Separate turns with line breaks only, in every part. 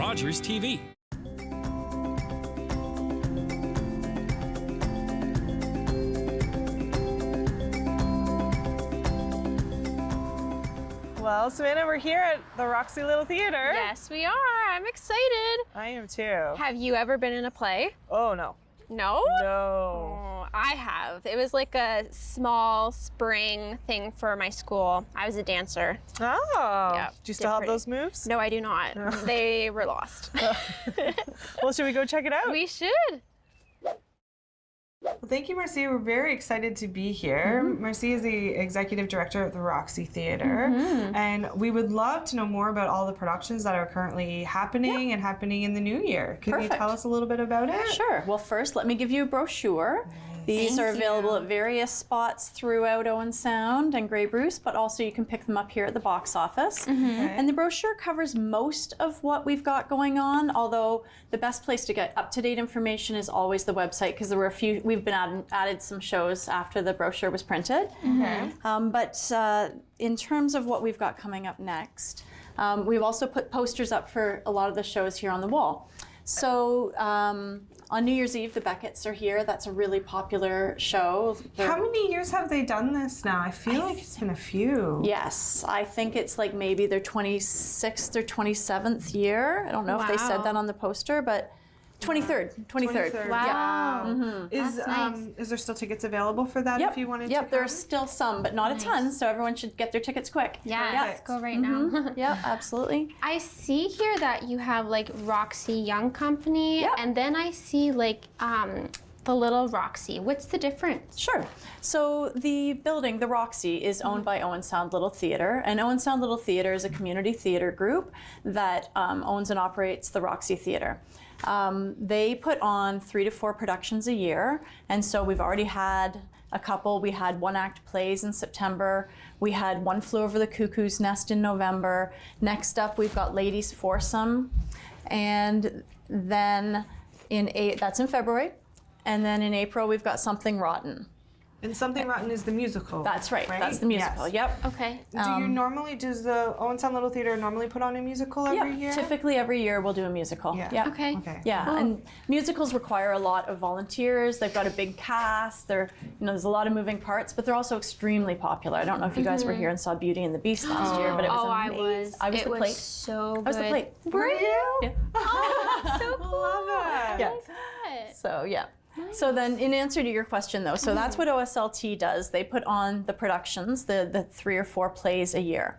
Rogers TV.
Well, Savannah, we're here at the Roxy Little Theater.
Yes, we are. I'm excited.
I am too.
Have you ever been in a play?
Oh, no.
No?
No.
Oh, I have. It was like a small spring thing for my school. I was a dancer.
Oh.
Yeah,
Do you still have
pretty.
those moves?
No, I do not. They were lost.
Well, should we go check it out?
We should.
Well, thank you, Marcy. We're very excited to be here. Marcy is the executive director at the Roxy Theater, and we would love to know more about all the productions that are currently happening and happening in the new year. Can you tell us a little bit about it?
Sure. Well, first, let me give you a brochure. These are available at various spots throughout Owen Sound and Grey Bruce, but also you can pick them up here at the box office. And the brochure covers most of what we've got going on, although the best place to get up-to-date information is always the website, because there were a few, we've been added some shows after the brochure was printed. But in terms of what we've got coming up next, we've also put posters up for a lot of the shows here on the wall. So on New Year's Eve, the Becketts are here. That's a really popular show.
How many years have they done this now? I feel like it's been a few.
Yes, I think it's like maybe their 26th or 27th year. I don't know if they said that on the poster, but 23rd.
Wow.
Is is there still tickets available for that if you wanted to?
Yep, there's still some, but not a ton, so everyone should get their tickets quick.
Yeah, let's go right now.
Yeah, absolutely.
I see here that you have like Roxy Young Company,
Yep.
and then I see like the Little Roxy. What's the difference?
Sure. So the building, the Roxy, is owned by Owen Sound Little Theater, and Owen Sound Little Theater is a community theater group that owns and operates the Roxy Theater. They put on 3 to 4 productions a year, and so we've already had a couple. We had one-act plays in September. We had One Flew Over the Cuckoo's Nest in November. Next up, we've got Ladies Foursome, and then that's in February, and then in April we've got Something Rotten.
And Something Rotten is the musical.
That's right. That's the musical.
Yes.
Yep.
Okay.
Does the Owen Sound Little Theater normally put on a musical every year?
Typically every year we'll do a musical.
Yeah.
Yep.
Okay.
Yeah,
Cool.
and musicals require a lot of volunteers. They've got a big cast. There's a lot of moving parts, but they're also extremely popular. I don't know if you guys were here and saw Beauty and the Beast last year, but it was amazing. I was
it
the
was
plate.
so good.
I was the plate.
Were you?
Yeah.
Oh, so cool.
Love it.
Yeah.
Oh my God.
So yeah. So then, in answer to your question, though, so that's what OSLT does. They put on the productions, the 3 or 4 plays a year.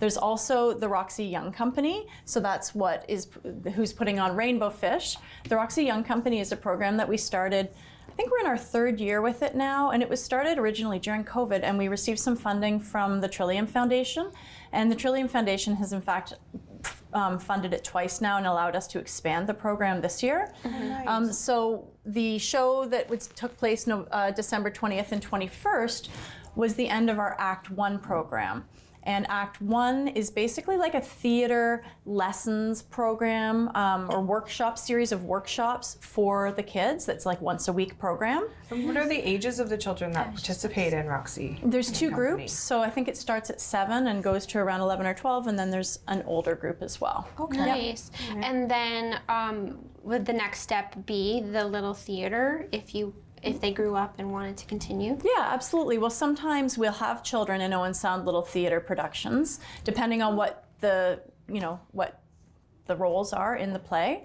There's also the Roxy Young Company, so that's who's putting on Rainbow Fish. The Roxy Young Company is a program that we started. I think we're in our 3rd year with it now, and it was started originally during COVID, and we received some funding from the Trillium Foundation, and the Trillium Foundation has in fact funded it twice now and allowed us to expand the program this year. So the show that took place December 20th and 21st was the end of our Act 1 program. And Act 1 is basically like a theater lessons program or series of workshops for the kids. That's like once a week program.
And what are the ages of the children that participate in Roxy?
There's 2 groups, so I think it starts at 7 and goes to around 11 or 12, and then there's an older group as well.
Okay.
Nice. And then would the next step be the little theater if they grew up and wanted to continue?
Yeah, absolutely. Well, sometimes we'll have children in Owen Sound Little Theater productions, depending on what the roles are in the play.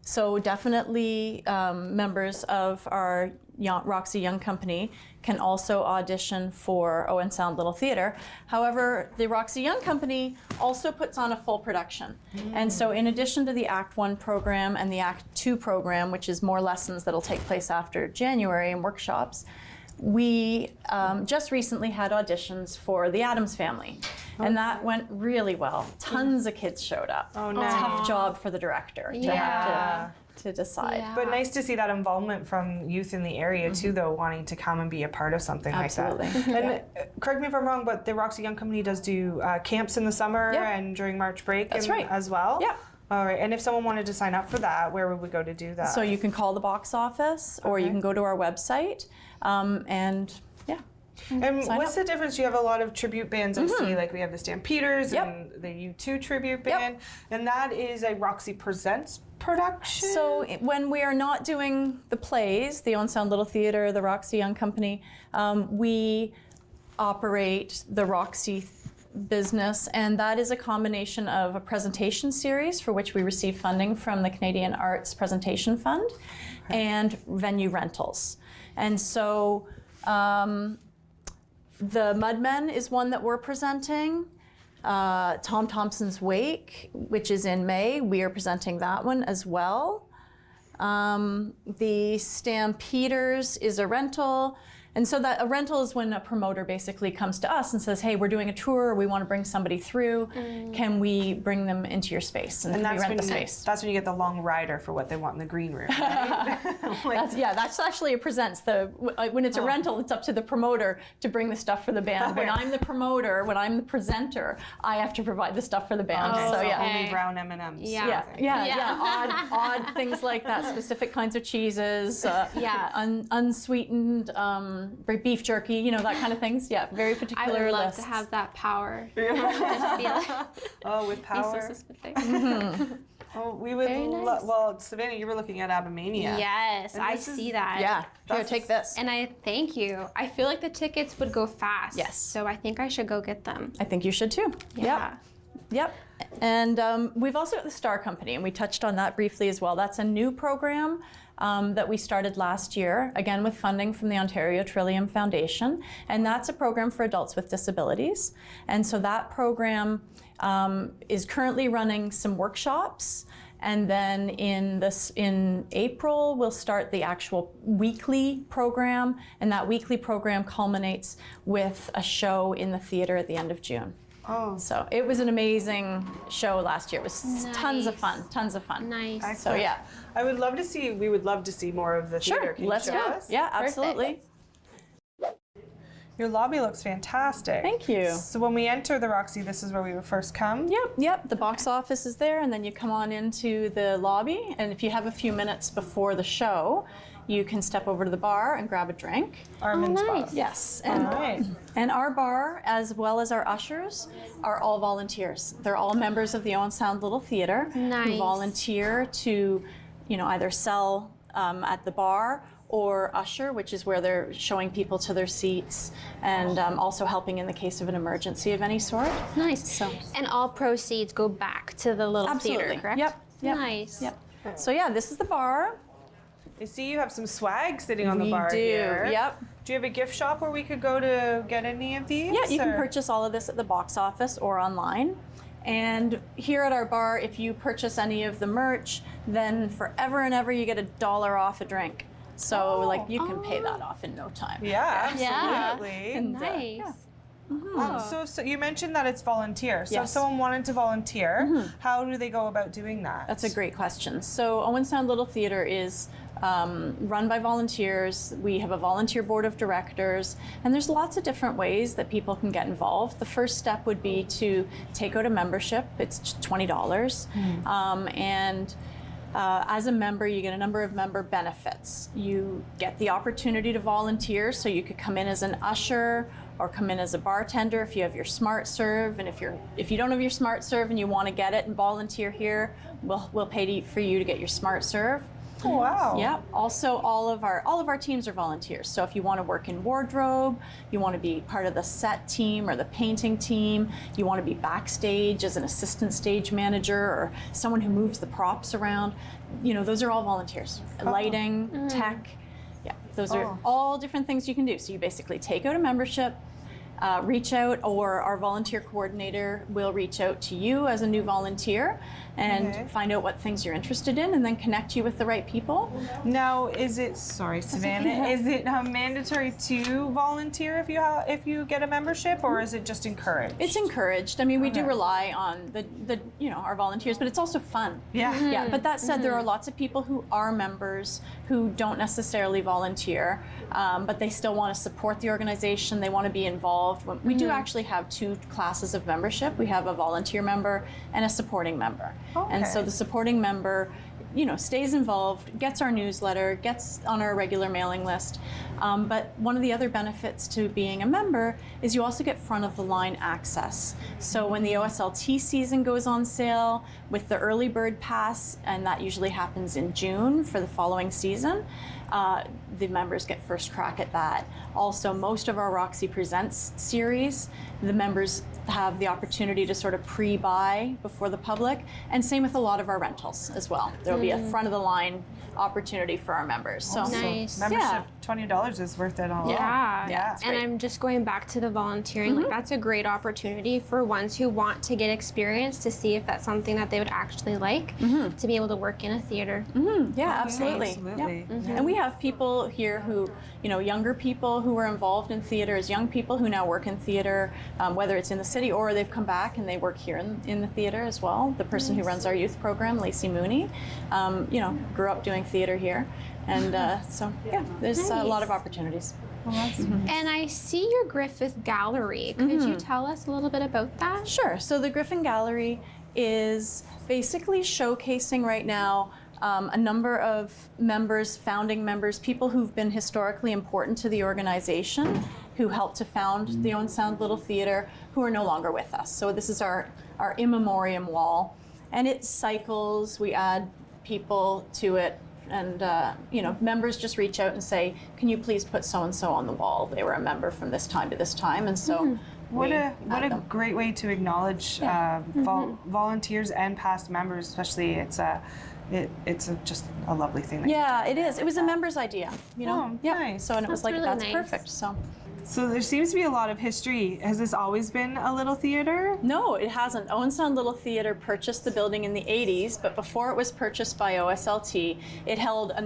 So definitely members of our Roxy Young Company can also audition for Owen Sound Little Theater. However, the Roxy Young Company also puts on a full production. And so in addition to the Act 1 program and the Act 2 program, which is more lessons that'll take place after January and workshops, we just recently had auditions for The Addams Family, and that went really well. Tons of kids showed up.
Oh, nice.
Tough job for the director to have to decide.
Yeah.
But nice to see that involvement from youth in the area too, though, wanting to come and be a part of something
Absolutely.
like that. And correct me if I'm wrong, but the Roxy Young Company does do camps in the summer and during March break as well?
Yeah.
All right, and if someone wanted to sign up for that, where would we go to do that?
So you can call the box office, or you can go to our website, and yeah.
And
sign
what's
up.
the difference? You have a lot of tribute bands I see, like we have the Stampeders and the U2 tribute band, and that is a Roxy Presents production.
So when we are not doing the plays, the Owen Sound Little Theater, the Roxy Young Company, we operate the Roxy business, and that is a combination of a presentation series for which we receive funding from the Canadian Arts Presentation Fund and venue rentals. And so the Mudmen is one that we're presenting. Tom Thompson's Wake, which is in May, we are presenting that one as well. The Stampeders is a rental. And so that a rental is when a promoter basically comes to us and says, hey, we're doing a tour, we want to bring somebody through, can we bring them into your space? And
that's
we rent
when
the space.
That's when you get the long rider for what they want in the green room, right?
That's actually a presents. When it's a rental, it's up to the promoter to bring the stuff for the band. When I'm the promoter, when I'm the presenter, I have to provide the stuff for the band.
Okay,
so yeah.
only brown M&Ms.
Yeah. Odd things like that, specific kinds of cheeses, unsweetened beef jerky, that kind of things. Yeah, very particular.
I would love
lists.
to have that power. Just be like,
with power.
be so specific.
Oh, we would.
Very nice.
Well, Savannah, you were looking at Abomania.
Yes,
And
I
this is-
see that.
Yeah, here, take this.
And I thank you. I feel like the tickets would go fast.
Yes.
So I think I should go get them.
I think you should too.
Yeah.
Yep. And we've also got the Star Company, and we touched on that briefly as well. That's a new program that we started last year, again with funding from the Ontario Trillium Foundation. And that's a program for adults with disabilities. And so that program is currently running some workshops. And then in April, we'll start the actual weekly program. And that weekly program culminates with a show in the theater at the end of June.
Oh.
So it was an amazing show last year. It was tons of fun.
Nice.
So
Excellent.
yeah.
We would love to see more of the theater.
Sure,
Can you
let's
show
go.
us?
Yeah, absolutely.
Your lobby looks fantastic.
Thank you.
So when we enter the Roxy, this is where we would first come?
Yep. The box office is there, and then you come on into the lobby. And if you have a few minutes before the show, you can step over to the bar and grab a drink.
Armin's
nice.
Boss.
Yes.
All right.
And our bar, as well as our ushers, are all volunteers. They're all members of the Owen Sound Little Theater who
Nice.
volunteer to, either sell at the bar or usher, which is where they're showing people to their seats, and also helping in the case of an emergency of any sort.
Nice.
So
And all proceeds go back to the little
absolutely,
theater, correct?
Yep.
Nice.
Yep. So yeah, this is the bar.
I see you have some swag sitting on the
We
bar
do.
here.
Yep.
Do you have a gift shop where we could go to get any of these?
Yeah, you can
or-
purchase all of this at the box office or online. And here at our bar, if you purchase any of the merch, then forever and ever you get $1 off a drink. So you can pay that off in no time.
Yeah,
Yeah.
absolutely.
And,
Nice.
So you mentioned that it's volunteer. So if
Yes.
someone wanted to volunteer, how do they go about doing that?
That's a great question. So Owen Sound Little Theater is run by volunteers. We have a volunteer board of directors, and there's lots of different ways that people can get involved. The first step would be to take out a membership. It's $20, and as a member, you get a number of member benefits. You get the opportunity to volunteer, so you could come in as an usher or come in as a bartender if you have your Smart Serve. And if you don't have your Smart Serve and you want to get it and volunteer here, we'll pay for you to get your Smart Serve.
Oh, wow.
Yeah. Also, all of our teams are volunteers. So if you want to work in wardrobe, you want to be part of the set team or the painting team, you want to be backstage as an assistant stage manager or someone who moves the props around, those are all volunteers. Lighting, tech. Yeah, those are all different things you can do. So you basically take out a membership, reach out, or our volunteer coordinator will reach out to you as a new volunteer and find out what things you're interested in and then connect you with the right people.
Now, Savannah, is it mandatory to volunteer if you get a membership, or is it just encouraged?
It's encouraged. I mean, we do rely on our volunteers, but it's also fun.
Yeah.
Yeah, but that said, there are lots of people who are members who don't necessarily volunteer, but they still want to support the organization. They want to be involved. We do actually have 2 classes of membership. We have a volunteer member and a supporting member.
Okay.
And so the supporting member stays involved, gets our newsletter, gets on our regular mailing list. But one of the other benefits to being a member is you also get front of the line access. So when the OSLT season goes on sale with the early bird pass, and that usually happens in June for the following season, the members get first crack at that. Also, most of our Roxy Presents series, the members have the opportunity to sort of pre-buy before the public, and same with a lot of our rentals as well. There'll be a front of the line opportunity for our members. So
Nice.
Membership, $20 is worth it all.
Yeah.
Yeah, it's
And
great.
I'm just going back to the volunteering. Like, that's a great opportunity for ones who want to get experience to see if that's something that they would actually like to be able to work in a theater.
yeah, absolutely.
Absolutely.
Yep. And we have people here who, younger people who were involved in theater as young people who now work in theater, whether it's in the city or they've come back and they work here in the theater as well. The person who runs our youth program, Lacey Mooney, grew up doing theater here. And so, there's a lot of opportunities.
And I see your Griffith Gallery. Could you tell us a little bit about that?
Sure. So the Griffin Gallery is basically showcasing right now a number of members, founding members, people who've been historically important to the organization, who helped to found the Owen Sound Little Theater, who are no longer with us. So this is our in memoriam wall, and it cycles. We add people to it, and members just reach out and say, "Can you please put so and so on the wall? They were a member from this time to this time," and so.
What a great way to acknowledge volunteers and past members, especially. It's just a lovely thing. That
It is. It was a member's idea,
Oh, nice.
So, and it was
That's
like,
really
that's
nice.
perfect.
So there seems to be a lot of history. Has this always been a little theater?
No, it hasn't. Owen Sound Little Theater purchased the building in the 80s, but before it was purchased by OSLT, it held a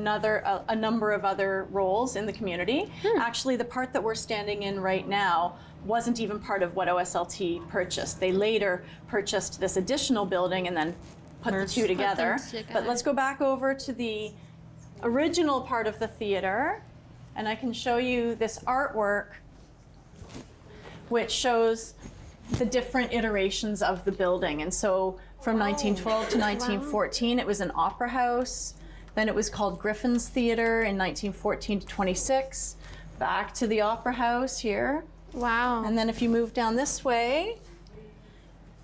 number of other roles in the community. Actually, the part that we're standing in right now wasn't even part of what OSLT purchased. They later purchased this additional building and then put the two together. But let's go back over to the original part of the theater, and I can show you this artwork which shows the different iterations of the building. And so from 1912 to 1914, it was an opera house. Then it was called Griffin's Theater in 1914 to 26. Back to the opera house here.
Wow.
And then if you move down this way,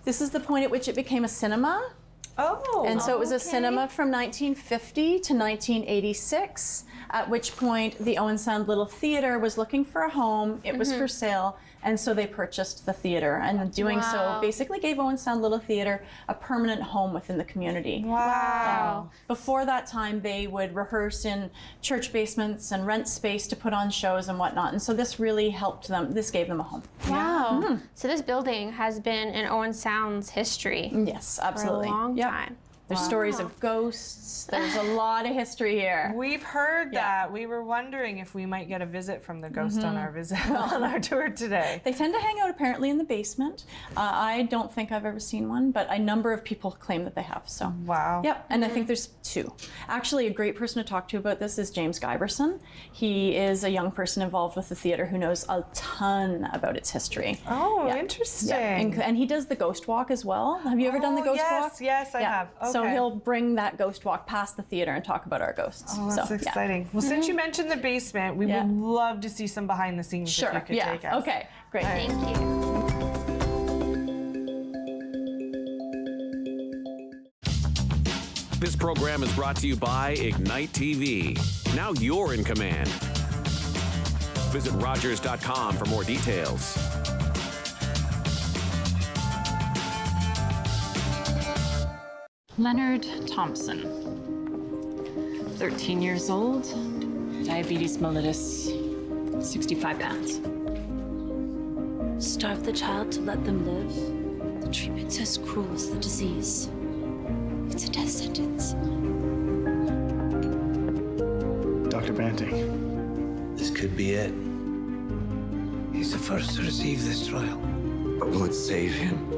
this is the point at which it became a cinema.
Oh.
And so it was a cinema from 1950 to 1986, at which point the Owen Sound Little Theater was looking for a home. It was for sale, and so they purchased the theater. And in doing so, basically gave Owen Sound Little Theater a permanent home within the community.
Wow.
Before that time, they would rehearse in church basements and rent space to put on shows and whatnot. And so this really helped them. This gave them a home.
Wow. So this building has been in Owen Sound's history
Yes, absolutely.
for a long
Yep.
time.
There's stories of ghosts. There's a lot of history here.
We've heard that. We were wondering if we might get a visit from the ghost on our visit on our tour today.
They tend to hang out apparently in the basement. I don't think I've ever seen one, but a number of people claim that they have. So.
Wow.
Yep, and I think there's two. Actually, a great person to talk to about this is James Giberson. He is a young person involved with the theater who knows a ton about its history.
Oh,
Yeah.
interesting.
Yeah, and he does the ghost walk as well. Have you ever done the ghost walk?
Yes, I have.
So
Okay.
he'll bring that ghost walk past the theater and talk about our ghosts.
Oh, that's
so, yeah.
exciting. Well, since you mentioned the basement, we would love to see some behind the scenes
Sure.
if you could
Yeah.
take us.
Okay. Great.
Thank you.
This program is brought to you by Ignite TV. Now you're in command. Visit Rogers.com for more details.
Leonard Thompson, 13 years old, diabetes mellitus, 65 pounds.
Starve the child to let them live? The treatment's as cruel as the disease. It's a death sentence.
Dr. Banting.
This could be it.
He's the first to receive this trial.
But will it save him?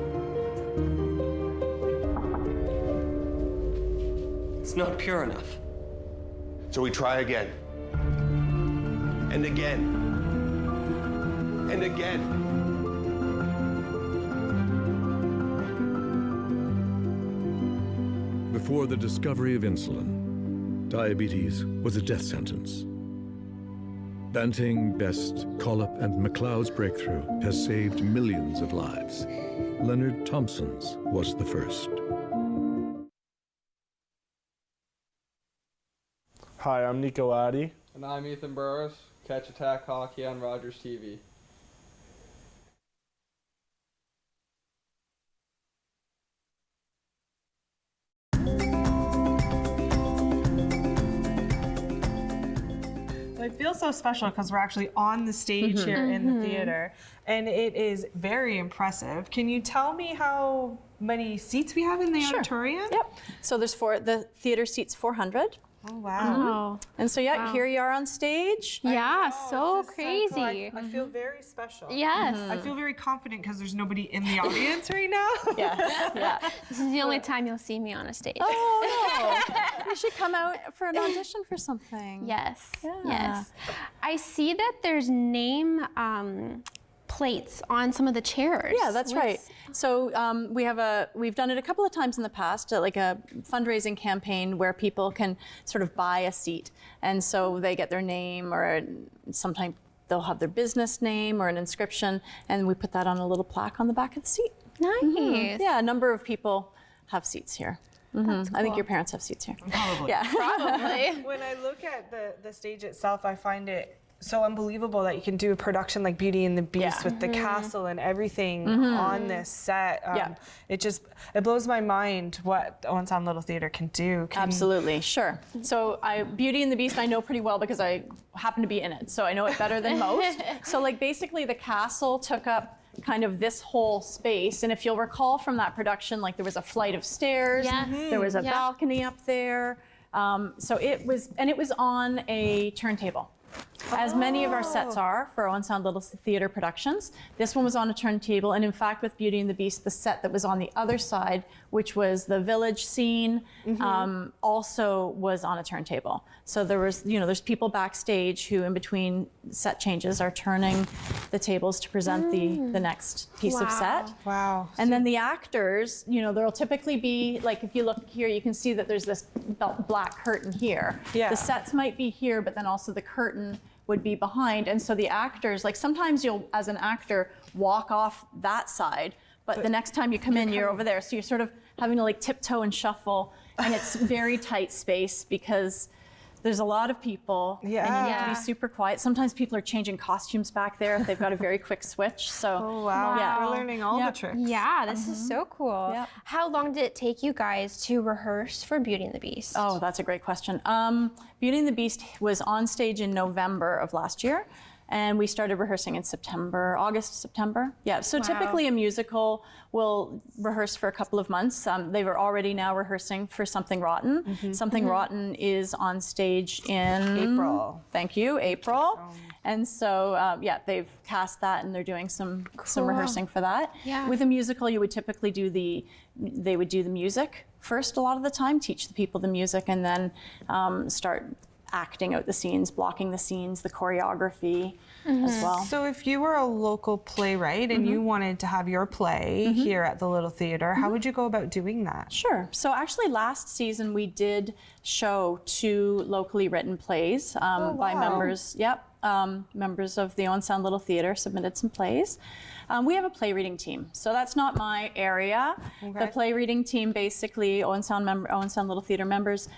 It's not pure enough.
So we try again. And again. And again.
The
Before the discovery of insulin, diabetes was a death sentence. Banting, Best, Collip, and MacLeod's breakthrough has saved millions of lives. Leonard Thompson's was the first.
Hi, I'm Nico Addy.
And I'm Ethan Burrows. Catch Attack Hockey on Rogers TV.
I feel so special because we're actually on the stage here in the theater, and it is very impressive. Can you tell me how many seats we have in the auditorium?
Yep. So there's the theater seats 400.
Oh, wow.
And so, here you are on stage.
Yeah, so
This is
crazy.
cool. I feel very special.
Yes.
I feel very confident because there's nobody in the audience right now.
Yeah.
This is the only time you'll see me on a stage.
Oh, no. You should come out for an audition for something.
Yes.
Yeah.
Yes. I see that there's name plates on some of the chairs.
Yeah, that's right. So we've done it a couple of times in the past, like a fundraising campaign where people can sort of buy a seat, and so they get their name, or sometimes they'll have their business name or an inscription, and we put that on a little plaque on the back of the seat.
Nice.
Yeah, a number of people have seats here.
That's
I think
cool.
your parents have seats here.
Probably.
Yeah.
Probably.
When I look at the stage itself, I find it so unbelievable that you can do a production like Beauty and the Beast with the castle and everything on this set. It blows my mind what Owen Sound Little Theater can do.
Absolutely, sure. So Beauty and the Beast I know pretty well because I happen to be in it, so I know it better than most. So like basically the castle took up kind of this whole space, and if you'll recall from that production, like there was a flight of stairs, there was a balcony up there. So it was on a turntable. As many of our sets are for Owen Sound Little Theater productions. This one was on a turntable, and in fact with Beauty and the Beast, the set that was on the other side, which was the village scene, also was on a turntable. So there's people backstage who in between set changes are turning the tables to present the next piece of set.
Wow.
And then the actors, there'll typically be, like if you look here, you can see that there's this black curtain here.
Yeah.
The sets might be here, but then also the curtain would be behind. And so the actors, like sometimes you'll, as an actor, walk off that side, but the next time you come in, you're over there. So you're sort of having to like tiptoe and shuffle, and it's very tight space because there's a lot of people, and you need to be super quiet. Sometimes people are changing costumes back there if they've got a very quick switch. So,
We're learning all the tricks.
Yeah, this is so cool.
Yep.
How long did it take you guys to rehearse for Beauty and the Beast?
Oh, that's a great question. Beauty and the Beast was on stage in November of last year, and we started rehearsing in August, September. Yeah, so typically a musical will rehearse for a couple of months. They were already now rehearsing for Something Rotten. Something Rotten is on stage in
April.
Thank you, April. And so, they've cast that, and they're doing some rehearsing for that.
Yeah.
With a musical, you would typically they would do the music first a lot of the time, teach the people the music, and then start acting out the scenes, blocking the scenes, the choreography as well.
So if you were a local playwright and you wanted to have your play here at the Little Theater, how would you go about doing that?
Sure. So actually last season we did show 2 locally written plays by members. Members of the Owen Sound Little Theater submitted some plays. We have a play reading team, so that's not my area. The play reading team, basically, Owen Sound Little Theater members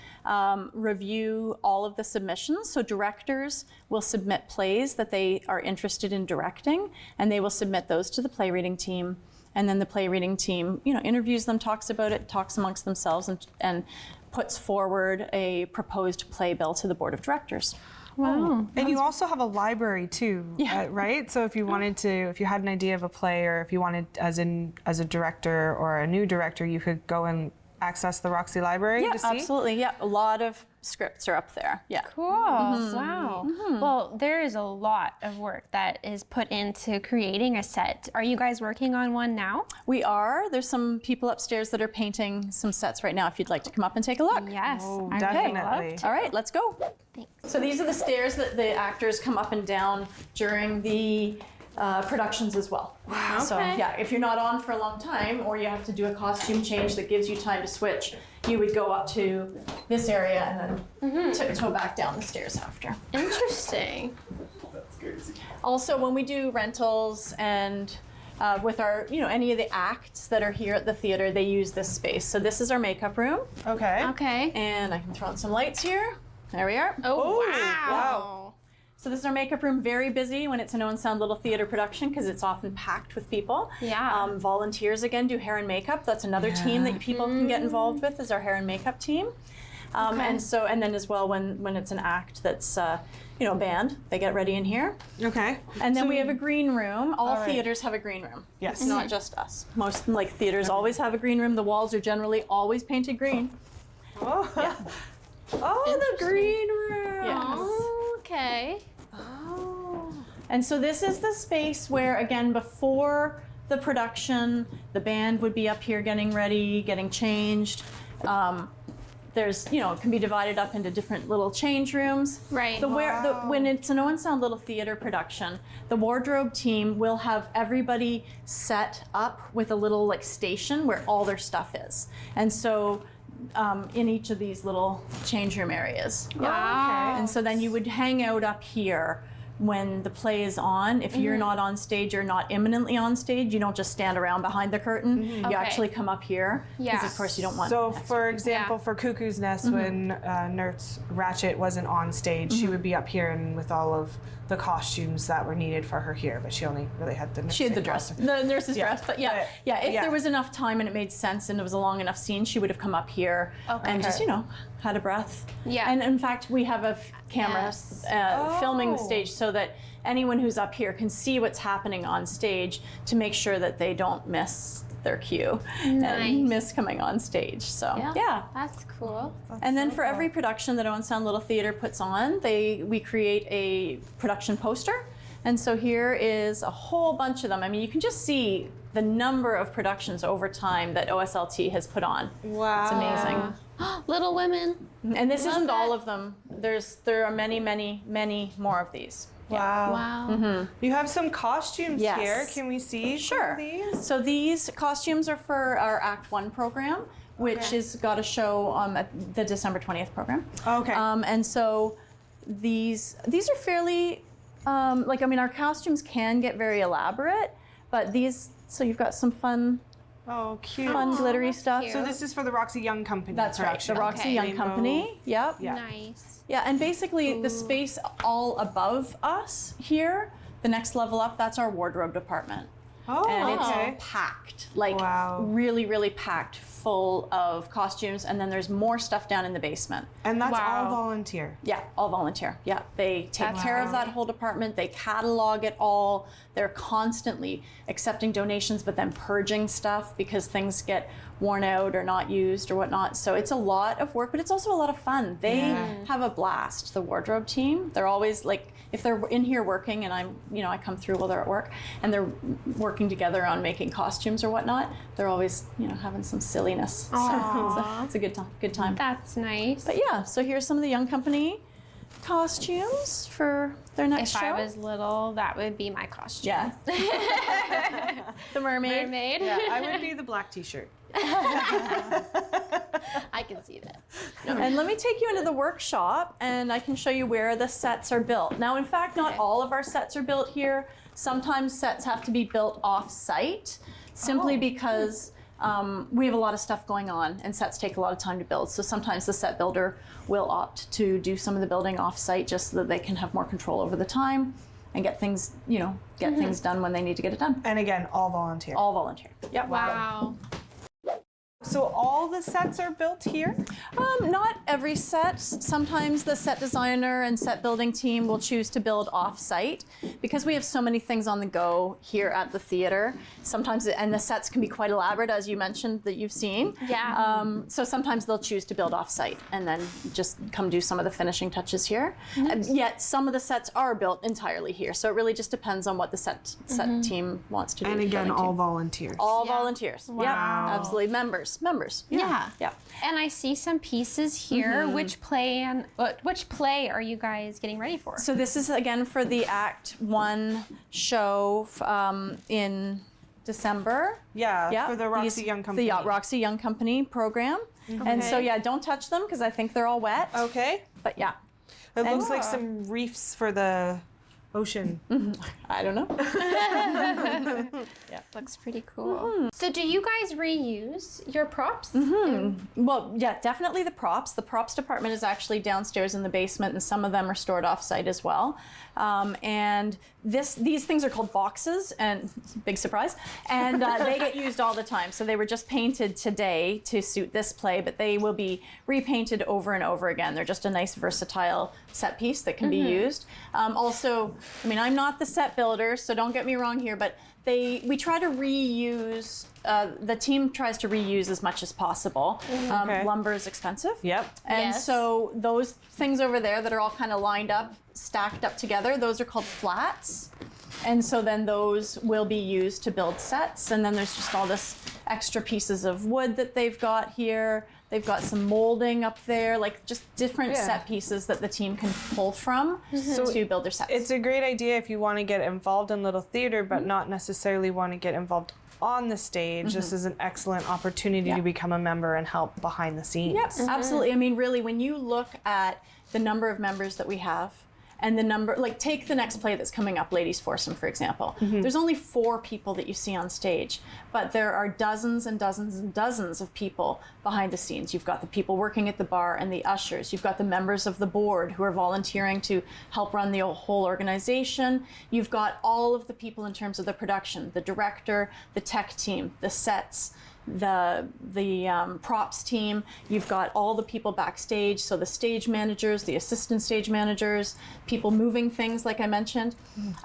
review all of the submissions. So directors will submit plays that they are interested in directing, and they will submit those to the play reading team. And then the play reading team, interviews them, talks about it, talks amongst themselves, and puts forward a proposed play bill to the board of directors.
Wow.
And you also have a library too, right? So if you if you had an idea of a play, or if you wanted as a director or a new director, you could go and access the Roxy library to see?
Absolutely. Yeah, a lot of scripts are up there. Yeah.
Cool. Wow. Well, there is a lot of work that is put into creating a set. Are you guys working on one now?
We are. There's some people upstairs that are painting some sets right now if you'd like to come up and take a look.
Yes.
Oh,
I
definitely.
would love to.
All right, let's go.
Thanks.
So these are the stairs that the actors come up and down during the productions as well. Wow. So if you're not on for a long time, or you have to do a costume change that gives you time to switch, you would go up to this area and then tiptoe back down the stairs after.
Interesting.
That's crazy.
Also, when we do rentals and with our, any of the acts that are here at the theater, they use this space. So this is our makeup room.
Okay.
Okay.
And I can throw on some lights here. There we are.
Oh, wow.
So this is our makeup room, very busy when it's an Owen Sound Little Theater production because it's often packed with people.
Yeah.
Volunteers, again, do hair and makeup. That's another team that people can get involved with, is our hair and makeup team. And then as well, when it's an act that's, a band, they get ready in here.
Okay.
And then we have a green room. All theaters have a green room.
Yes.
It's not just us. Most theaters always have a green room. The walls are generally always painted green.
Oh,
Yeah.
oh, the green room.
Yes.
Oh, okay.
Oh.
And so this is the space where, again, before the production, the band would be up here getting ready, getting changed. There's, it can be divided up into different little change rooms.
Right.
When it's an Owen Sound Little Theater production, the wardrobe team will have everybody set up with a little station where all their stuff is. And so in each of these little change room areas.
Wow.
And so then you would hang out up here when the play is on. If you're not on stage or not imminently on stage, you don't just stand around behind the curtain. You
Okay.
actually come up here. Because
Yeah.
of course you don't want.
So, for example, for Cuckoo's Nest, when Nurse Ratchet wasn't on stage, she would be up here and with all of the costumes that were needed for her here, but she only really had the
She had the
nursing
dress,
costume.
the nurse's dress, but if
Yeah.
there was enough time and it made sense and it was a long enough scene, she would have come up here and just, had a breath.
Yeah.
And in fact, we have a camera
Yes.
filming the stage so that anyone who's up here can see what's happening on stage to make sure that they don't miss their cue and miss coming on stage. So, yeah.
That's cool.
And then for every production that Owen Sound Little Theater puts on, we create a production poster. And so here is a whole bunch of them. I mean, you can just see the number of productions over time that OSLT has put on.
Wow.
It's amazing.
Little Women.
And this isn't
that.
all of them. There are many, many, many more of these.
Wow.
Wow.
You have some costumes
Yes.
here. Can we see some
Sure.
of these?
So these costumes are for our Act 1 program, which has got a show at the December 20th program.
Okay.
And so these are fairly, our costumes can get very elaborate, but so you've got some fun,
cute.
fun glittery stuff.
cute.
So this is for the Roxy Young Company.
That's right, the Roxy
Okay.
Young
Rainbow.
Company. Yep.
Yeah.
Nice.
Yeah, and basically the space all above us here, the next level up, that's our wardrobe department.
Oh,
And
okay.
it's packed,
Wow.
really, really packed full of costumes. And then there's more stuff down in the basement.
And that's all
Wow.
volunteer.
Yeah, all volunteer. Yeah, they take
That's
care of
amazing.
that whole department. They catalog it all. They're constantly accepting donations, but then purging stuff because things get worn out or not used or whatnot. So it's a lot of work, but it's also a lot of fun. They have a blast. The wardrobe team. They're always if they're in here working, and I come through while they're at work, and they're working together on making costumes or whatnot. They're always having some silliness. So it's a good time. Good time.
That's nice.
But yeah, so here's some of the Young Company costumes for their next
If
show.
I was little, that would be my costume.
Yeah. The mermaid.
Mermaid.
Yeah, I would be the black t-shirt.
I can see that.
And let me take you into the workshop and I can show you where the sets are built. Now, in fact, not all of our sets are built here. Sometimes sets have to be built off-site simply because we have a lot of stuff going on and sets take a lot of time to build. So sometimes the set builder will opt to do some of the building off-site just so that they can have more control over the time and get things, things done when they need to get it done.
And again, all volunteer.
All volunteer. Yep.
Wow.
So all the sets are built here?
Not every set. Sometimes the set designer and set building team will choose to build off-site because we have so many things on the go here at the theater. Sometimes, and the sets can be quite elaborate, as you mentioned, that you've seen.
Yeah.
So sometimes they'll choose to build off-site and then just come do some of the finishing touches here. Yet some of the sets are built entirely here. So it really just depends on what the set team wants to do.
And again,
building
all
team.
volunteers.
All volunteers.
Wow.
Yeah, absolutely. Members.
Yeah.
Yeah.
And I see some pieces here. Which play are you guys getting ready for?
So this is again for the Act 1 show in December.
Yeah,
Yeah,
for the Roxy Young Company.
The Roxy Young Company program. And so, yeah, don't touch them because I think they're all wet.
Okay.
But yeah.
It looks like some reefs for the ocean.
I don't know.
Yeah, looks pretty cool. So do you guys reuse your props?
Well, yeah, definitely the props. The props department is actually downstairs in the basement, and some of them are stored off-site as well. And these things are called boxes, and big surprise, and they get used all the time. So they were just painted today to suit this play, but they will be repainted over and over again. They're just a nice versatile set piece that can be used. Also, I mean, I'm not the set builder, so don't get me wrong here, but we try to reuse, the team tries to reuse as much as possible. Lumber is expensive.
Yep.
And so those things over there that are all kind of lined up, stacked up together, those are called flats. And so then those will be used to build sets. And then there's just all this extra pieces of wood that they've got here. They've got some molding up there, like just different set pieces that the team can pull from to build their sets.
It's a great idea if you want to get involved in Little Theater, but not necessarily want to get involved on the stage. This is an excellent opportunity to become a member and help behind the scenes.
Yes, absolutely. I mean, really, when you look at the number of members that we have, and the number, like take the next play that's coming up, Ladies Foursome, for example. There's only 4 people that you see on stage, but there are dozens and dozens and dozens of people behind the scenes. You've got the people working at the bar and the ushers. You've got the members of the board who are volunteering to help run the whole organization. You've got all of the people in terms of the production, the director, the tech team, the sets, the props team. You've got all the people backstage, so the stage managers, the assistant stage managers, people moving things like I mentioned.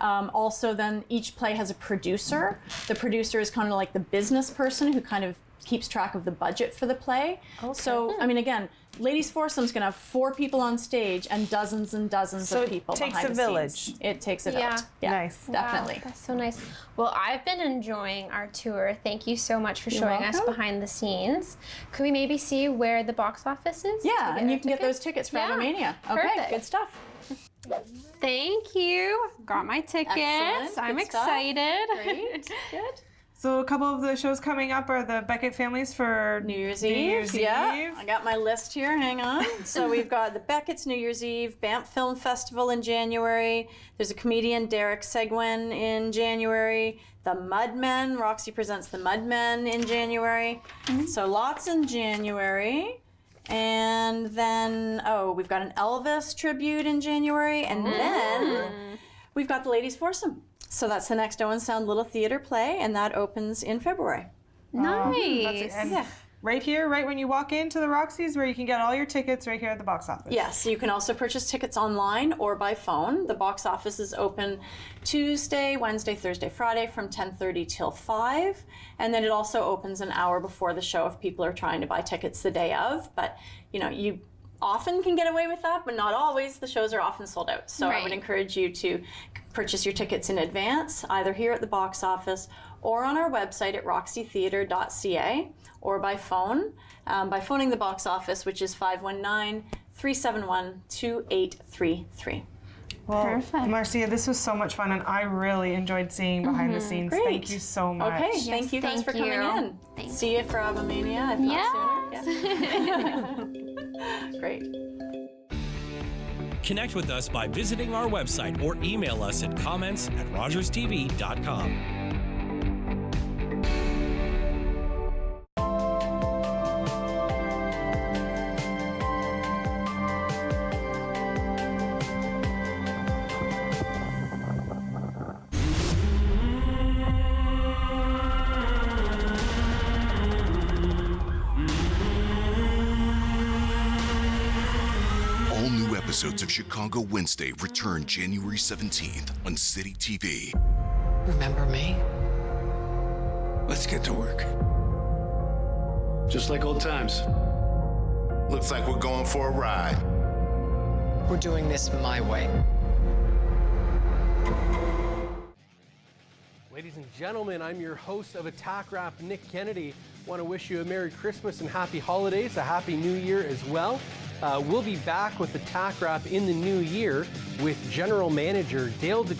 Also then each play has a producer. The producer is kind of like the business person who kind of keeps track of the budget for the play. So, I mean, again, Ladies Foursome's gonna have 4 people on stage and dozens of people behind the scenes.
It takes a village.
It takes a village. Yeah,
nice.
Definitely.
Wow, that's so nice. Well, I've been enjoying our tour. Thank you so much for showing us behind the scenes. Could we maybe see where the box office is?
Yeah, and you can get those tickets for Avomania. Okay,
perfect.
good stuff.
Thank you. Got my tickets.
Excellent.
I'm
Good stuff.
excited.
Great. Good.
So a couple of the shows coming up are the Beckett families for
New Year's Eve. Yeah, I got my list here. Hang on. So we've got the Beckett's New Year's Eve, Banff Film Festival in January. There's a comedian, Derek Seguin, in January. The Mudmen, Roxy presents the Mudmen in January. So lots in January. And then, we've got an Elvis tribute in January. And then we've got the Ladies Foursome. So that's the next Owen Sound Little Theater play, and that opens in February.
Nice.
And right here, right when you walk into the Roxy's, where you can get all your tickets right here at the box office.
Yes, you can also purchase tickets online or by phone. The box office is open Tuesday, Wednesday, Thursday, Friday from 10:30 till 5. And then it also opens an hour before the show if people are trying to buy tickets the day of. But, you know, you often can get away with that, but not always. The shows are often sold out. So I would encourage you to purchase your tickets in advance, either here at the box office or on our website at roxytheatre.ca, or by phone, by phoning the box office, which is 519-371-2833.
Well,
Perfect.
Marcia, this was so much fun, and I really enjoyed seeing behind the scenes.
Great.
Thank you so much.
Okay, thank you guys for coming in. See you for Avomania, if not sooner. Yeah. Great.
Connect with us by visiting our website or email us at comments@rogerstv.com.
Episodes of Chicago Wednesday return January 17th on City TV.
Remember me? Let's get to work.
Just like old times.
Looks like we're going for a ride.
We're doing this my way.
Ladies and gentlemen, I'm your host of Attack Rap, Nick Kennedy. Want to wish you a Merry Christmas and Happy Holidays, a Happy New Year as well. We'll be back with Attack Rap in the new year with General Manager Dale DeGraw.